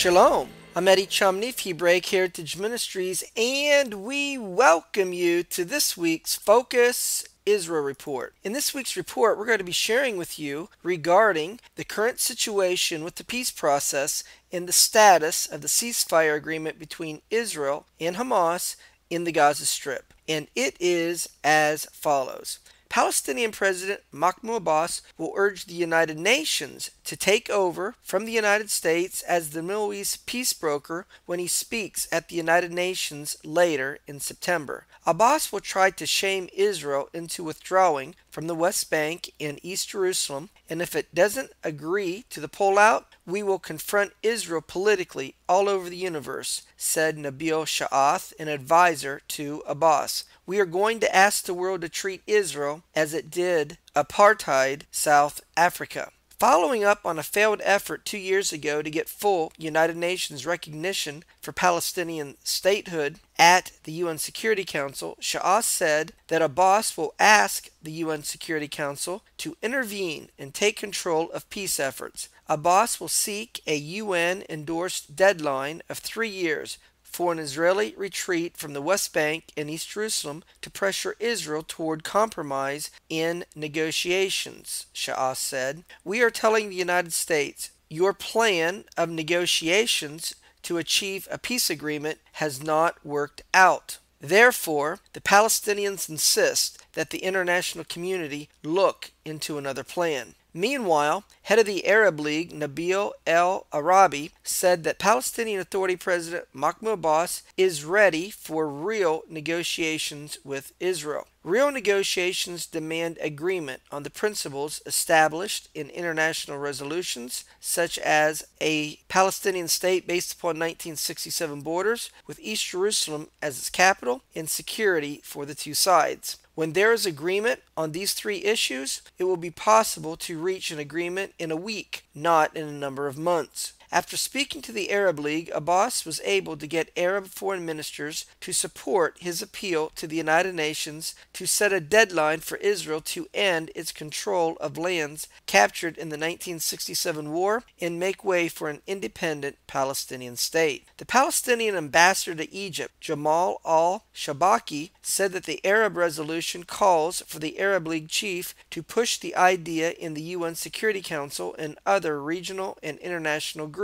Shalom. I'm Eddie Chumney of Hebraic Heritage Ministries, and we welcome you to this week's Focus Israel Report. In this week's report, we're going to be sharing with you regarding the current situation with the peace process and the status of the ceasefire agreement between Israel and Hamas in the Gaza Strip. And it is as follows. Palestinian President Mahmoud Abbas will urge the United Nations to take over from the United States as the Middle East peace broker when he speaks at the United Nations later in September. Abbas will try to shame Israel into withdrawing from the West Bank and East Jerusalem, and if it doesn't agree to the pullout, we will confront Israel politically all over the universe, said Nabil Sha'ath, an advisor to Abbas. We are going to ask the world to treat Israel as it did apartheid South Africa. Following up on a failed effort 2 years ago to get full United Nations recognition for Palestinian statehood at the UN Security Council, Sha'ath said that Abbas will ask the UN Security Council to intervene and take control of peace efforts. Abbas will seek a UN-endorsed deadline of 3 years for an Israeli retreat from the West Bank and East Jerusalem to pressure Israel toward compromise in negotiations, Sha'ath said. We are telling the United States, your plan of negotiations to achieve a peace agreement has not worked out. Therefore, the Palestinians insist that the international community look into another plan. Meanwhile, head of the Arab League, Nabil El-Arabi, said that Palestinian Authority President Mahmoud Abbas is ready for real negotiations with Israel. Real negotiations demand agreement on the principles established in international resolutions, such as a Palestinian state based upon 1967 borders, with East Jerusalem as its capital, and security for the two sides. When there is agreement on these three issues, it will be possible to reach an agreement in a week, not in a number of months. After speaking to the Arab League, Abbas was able to get Arab foreign ministers to support his appeal to the United Nations to set a deadline for Israel to end its control of lands captured in the 1967 war and make way for an independent Palestinian state. The Palestinian ambassador to Egypt, Jamal al-Shabaki, said that the Arab resolution calls for the Arab League chief to push the idea in the UN Security Council and other regional and international groups.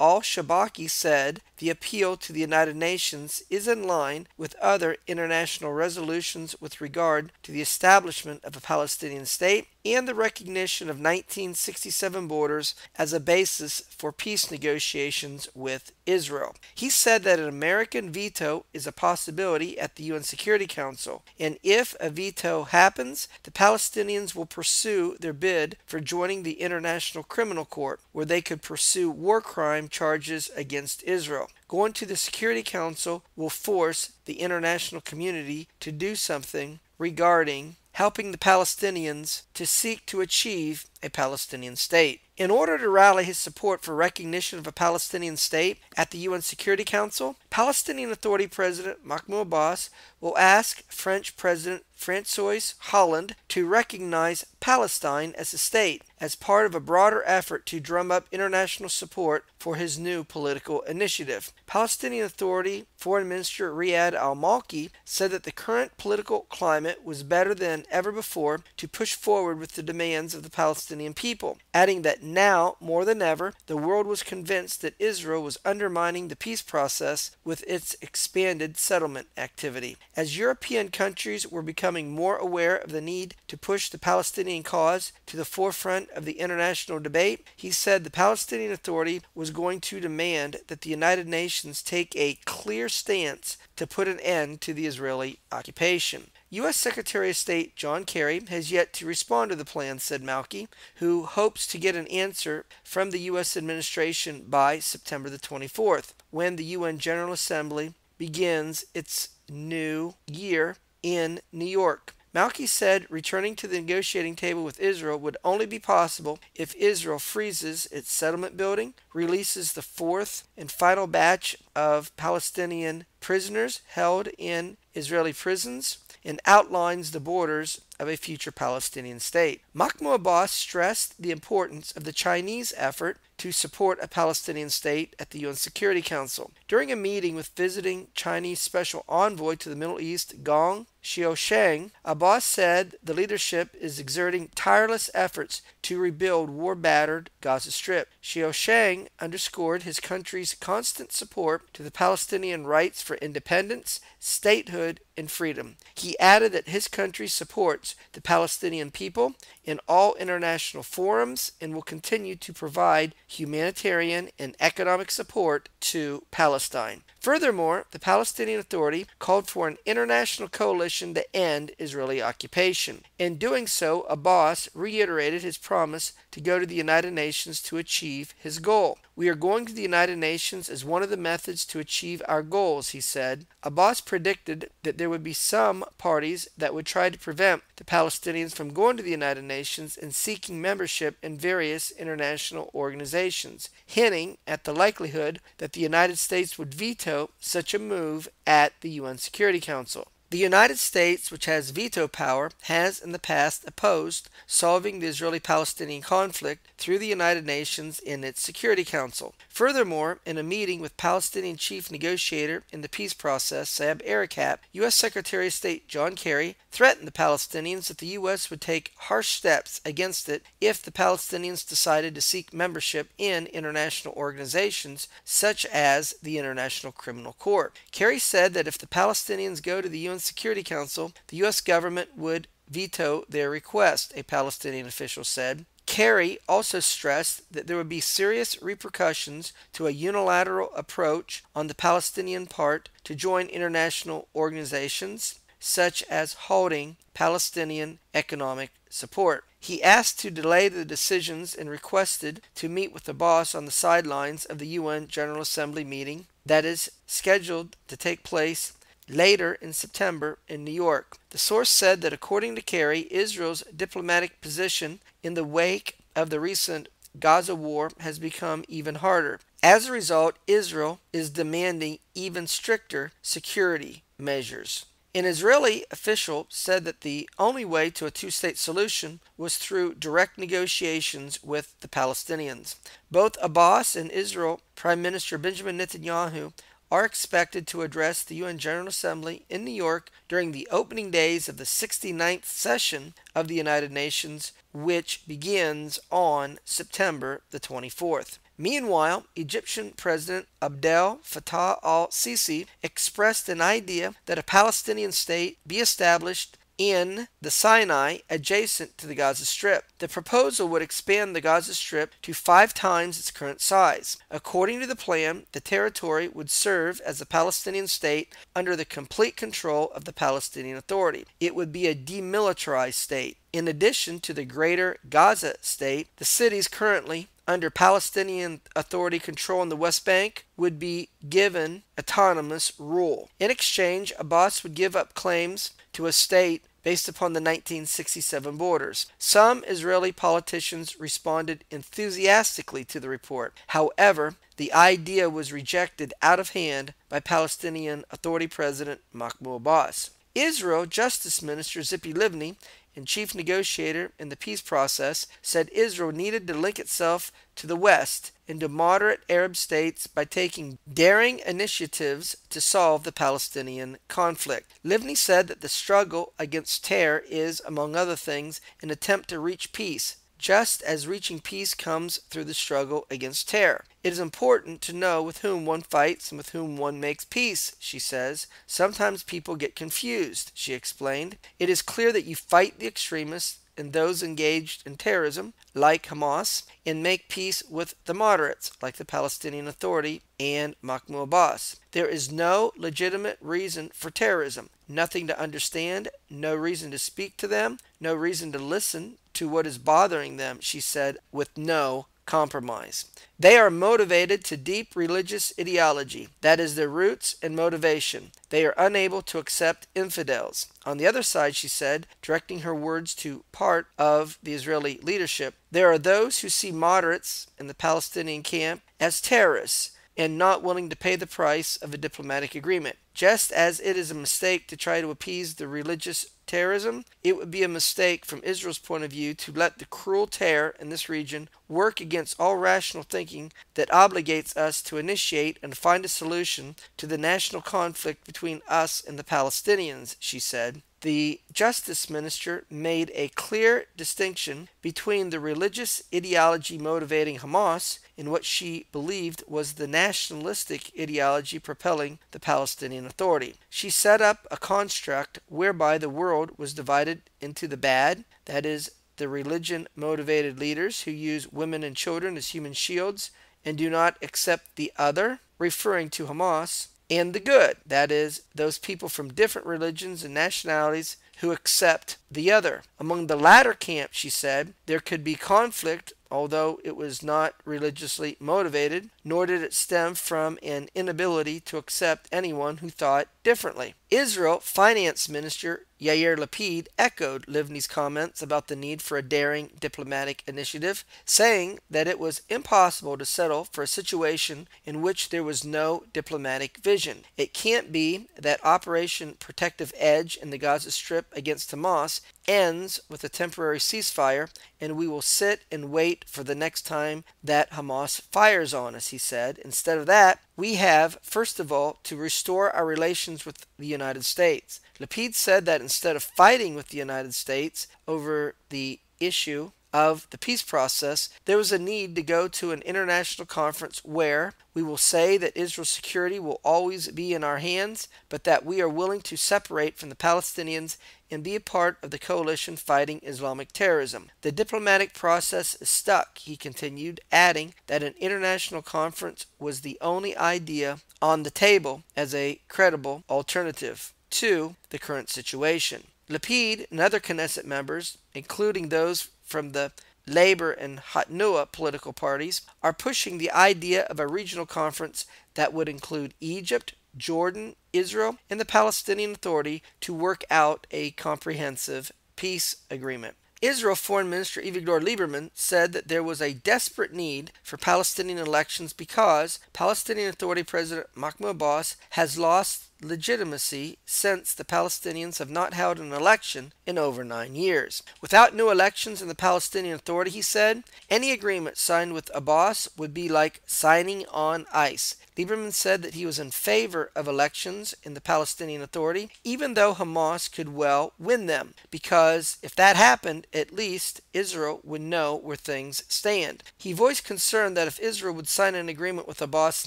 Al-Shabaki said the appeal to the United Nations is in line with other international resolutions with regard to the establishment of a Palestinian state and the recognition of 1967 borders as a basis for peace negotiations with Israel. He said that an American veto is a possibility at the UN Security Council, and if a veto happens, the Palestinians will pursue their bid for joining the International Criminal Court, where they could pursue war crime charges against Israel. Going to the Security Council will force the international community to do something regarding helping the Palestinians to seek to achieve a Palestinian state. In order to rally his support for recognition of a Palestinian state at the UN Security Council, Palestinian Authority President Mahmoud Abbas will ask French President François Hollande to recognize Palestine as a state as part of a broader effort to drum up international support for his new political initiative. Palestinian Authority Foreign Minister Riyad al-Malki said that the current political climate was better than ever before to push forward with the demands of the Palestinian people, adding that now, more than ever, the world was convinced that Israel was undermining the peace process with its expanded settlement activity. As European countries were becoming more aware of the need to push the Palestinian cause to the forefront of the international debate, he said the Palestinian Authority was going to demand that the United Nations take a clear stance to put an end to the Israeli occupation. U.S. Secretary of State John Kerry has yet to respond to the plan, said Malki, who hopes to get an answer from the U.S. administration by September the 24th, when the UN General Assembly begins its new year in New York. Malki said returning to the negotiating table with Israel would only be possible if Israel freezes its settlement building, releases the fourth and final batch of Palestinian prisoners held in Israeli prisons, and outlines the borders of a future Palestinian state. Mahmoud Abbas stressed the importance of the Chinese effort to support a Palestinian state at the UN Security Council. During a meeting with visiting Chinese Special Envoy to the Middle East, Gong Xiaosheng, Abbas said the leadership is exerting tireless efforts to rebuild war-battered Gaza Strip. Xiaosheng underscored his country's constant support to the Palestinian rights for independence, statehood, and freedom. He added that his country supports the Palestinian people in all international forums and will continue to provide humanitarian and economic support to Palestine. Furthermore, the Palestinian Authority called for an international coalition to end Israeli occupation. In doing so, Abbas reiterated his promise to go to the United Nations to achieve his goal. "We are going to the United Nations as one of the methods to achieve our goals," he said. Abbas predicted that there would be some parties that would try to prevent the Palestinians from going to the United Nations and seeking membership in various international organizations, hinting at the likelihood that the United States would veto such a move at the UN Security Council. The United States, which has veto power, has in the past opposed solving the Israeli-Palestinian conflict through the United Nations in its Security Council. Furthermore, in a meeting with Palestinian chief negotiator in the peace process, Saeb Erekat, U.S. Secretary of State John Kerry threatened the Palestinians that the U.S. would take harsh steps against it if the Palestinians decided to seek membership in international organizations such as the International Criminal Court. Kerry said that if the Palestinians go to the UN Security Council, the U.S. government would veto their request, a Palestinian official said. Kerry also stressed that there would be serious repercussions to a unilateral approach on the Palestinian part to join international organizations, such as halting Palestinian economic support. He asked to delay the decisions and requested to meet with Abbas on the sidelines of the UN General Assembly meeting that is scheduled to take place later in September in New York. The source said that according to Kerry, Israel's diplomatic position in the wake of the recent Gaza war has become even harder. As a result, Israel is demanding even stricter security measures. An Israeli official said that the only way to a two-state solution was through direct negotiations with the Palestinians. Both Abbas and Israel Prime Minister Benjamin Netanyahu are expected to address the UN General Assembly in New York during the opening days of the 69th session of the United Nations, which begins on September the 24th. Meanwhile, Egyptian President Abdel Fattah al-Sisi expressed an idea that a Palestinian state be established in the Sinai adjacent to the Gaza Strip. The proposal would expand the Gaza Strip to 5 times its current size. According to the plan, the territory would serve as a Palestinian state under the complete control of the Palestinian Authority. It would be a demilitarized state. In addition to the greater Gaza state, the cities currently under Palestinian Authority control in the West Bank would be given autonomous rule. In exchange, Abbas would give up claims to a state based upon the 1967 borders. Some Israeli politicians responded enthusiastically to the report. However, the idea was rejected out of hand by Palestinian Authority President Mahmoud Abbas. Israel Justice Minister Tzipi Livni and chief negotiator in the peace process said Israel needed to link itself to the West and to moderate Arab states by taking daring initiatives to solve the Palestinian conflict. Livni said that the struggle against terror is, among other things, an attempt to reach peace, just as reaching peace comes through the struggle against terror. It is important to know with whom one fights and with whom one makes peace, she says. Sometimes people get confused, she explained. It is clear that you fight the extremists and those engaged in terrorism, like Hamas, and make peace with the moderates, like the Palestinian Authority and Mahmoud Abbas. There is no legitimate reason for terrorism, nothing to understand, no reason to speak to them, no reason to listen to what is bothering them, she said, with no compromise. They are motivated to deep religious ideology. That is their roots and motivation. They are unable to accept infidels. On the other side, she said, directing her words to part of the Israeli leadership, there are those who see moderates in the Palestinian camp as terrorists and not willing to pay the price of a diplomatic agreement. Just as it is a mistake to try to appease the religious terrorism, it would be a mistake from Israel's point of view to let the cruel terror in this region work against all rational thinking that obligates us to initiate and find a solution to the national conflict between us and the Palestinians, she said. The Justice Minister made a clear distinction between the religious ideology motivating Hamas and what she believed was the nationalistic ideology propelling the Palestinian Authority. She set up a construct whereby the world was divided into the bad, that is, the religion-motivated leaders who use women and children as human shields and do not accept the other, referring to Hamas, and the good, that is, those people from different religions and nationalities who accept the other. Among the latter camp, she said, there could be conflict, although it was not religiously motivated, nor did it stem from an inability to accept anyone who thought differently. Israel Finance Minister Yair Lapid echoed Livni's comments about the need for a daring diplomatic initiative, saying that it was impossible to settle for a situation in which there was no diplomatic vision. It can't be that Operation Protective Edge in the Gaza Strip against Hamas ends with a temporary ceasefire, and we will sit and wait for the next time that Hamas fires on us, he said. Instead of that, we have, first of all, to restore our relations with the United States. Lapid said that instead of fighting with the United States over the issue of the peace process, there was a need to go to an international conference where we will say that Israel's security will always be in our hands, but that we are willing to separate from the Palestinians and be a part of the coalition fighting Islamic terrorism. The diplomatic process is stuck, he continued, adding that an international conference was the only idea on the table as a credible alternative to the current situation. Lapid and other Knesset members, including those from the Labor and Hatnua political parties, are pushing the idea of a regional conference that would include Egypt, Jordan, Israel, and the Palestinian Authority to work out a comprehensive peace agreement. Israel Foreign Minister Avigdor Lieberman said that there was a desperate need for Palestinian elections because Palestinian Authority President Mahmoud Abbas has lost legitimacy since the Palestinians have not held an election in over 9 years. Without new elections in the Palestinian Authority, he said, any agreement signed with Abbas would be like signing on ice. Lieberman said that he was in favor of elections in the Palestinian Authority, even though Hamas could well win them, because if that happened, at least Israel would know where things stand. He voiced concern that if Israel would sign an agreement with Abbas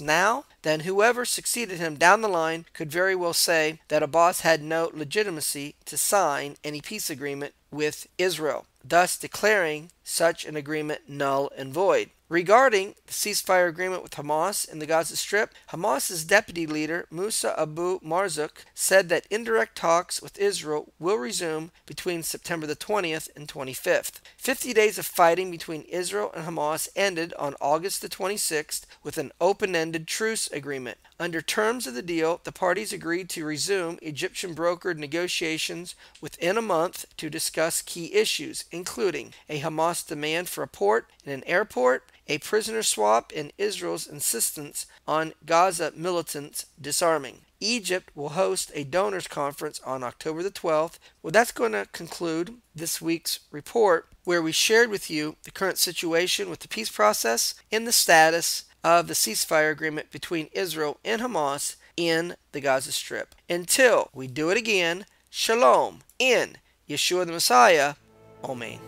now, then whoever succeeded him down the line could very well say that Abbas had no legitimacy to sign any peace agreement with Israel, thus declaring such an agreement null and void. Regarding the ceasefire agreement with Hamas in the Gaza Strip, Hamas's deputy leader, Musa Abu Marzouk, said that indirect talks with Israel will resume between September the 20th and 25th. 50 days of fighting between Israel and Hamas ended on August the 26th with an open-ended truce agreement. Under terms of the deal, the parties agreed to resume Egyptian-brokered negotiations within a month to discuss key issues, including a Hamas demand for a port and an airport, a prisoner swap, and Israel's insistence on Gaza militants disarming. Egypt will host a donors conference on October the 12th. Well, that's going to conclude this week's report, where we shared with you the current situation with the peace process and the status of the ceasefire agreement between Israel and Hamas in the Gaza Strip. Until we do it again, Shalom in Yeshua the Messiah. Amen.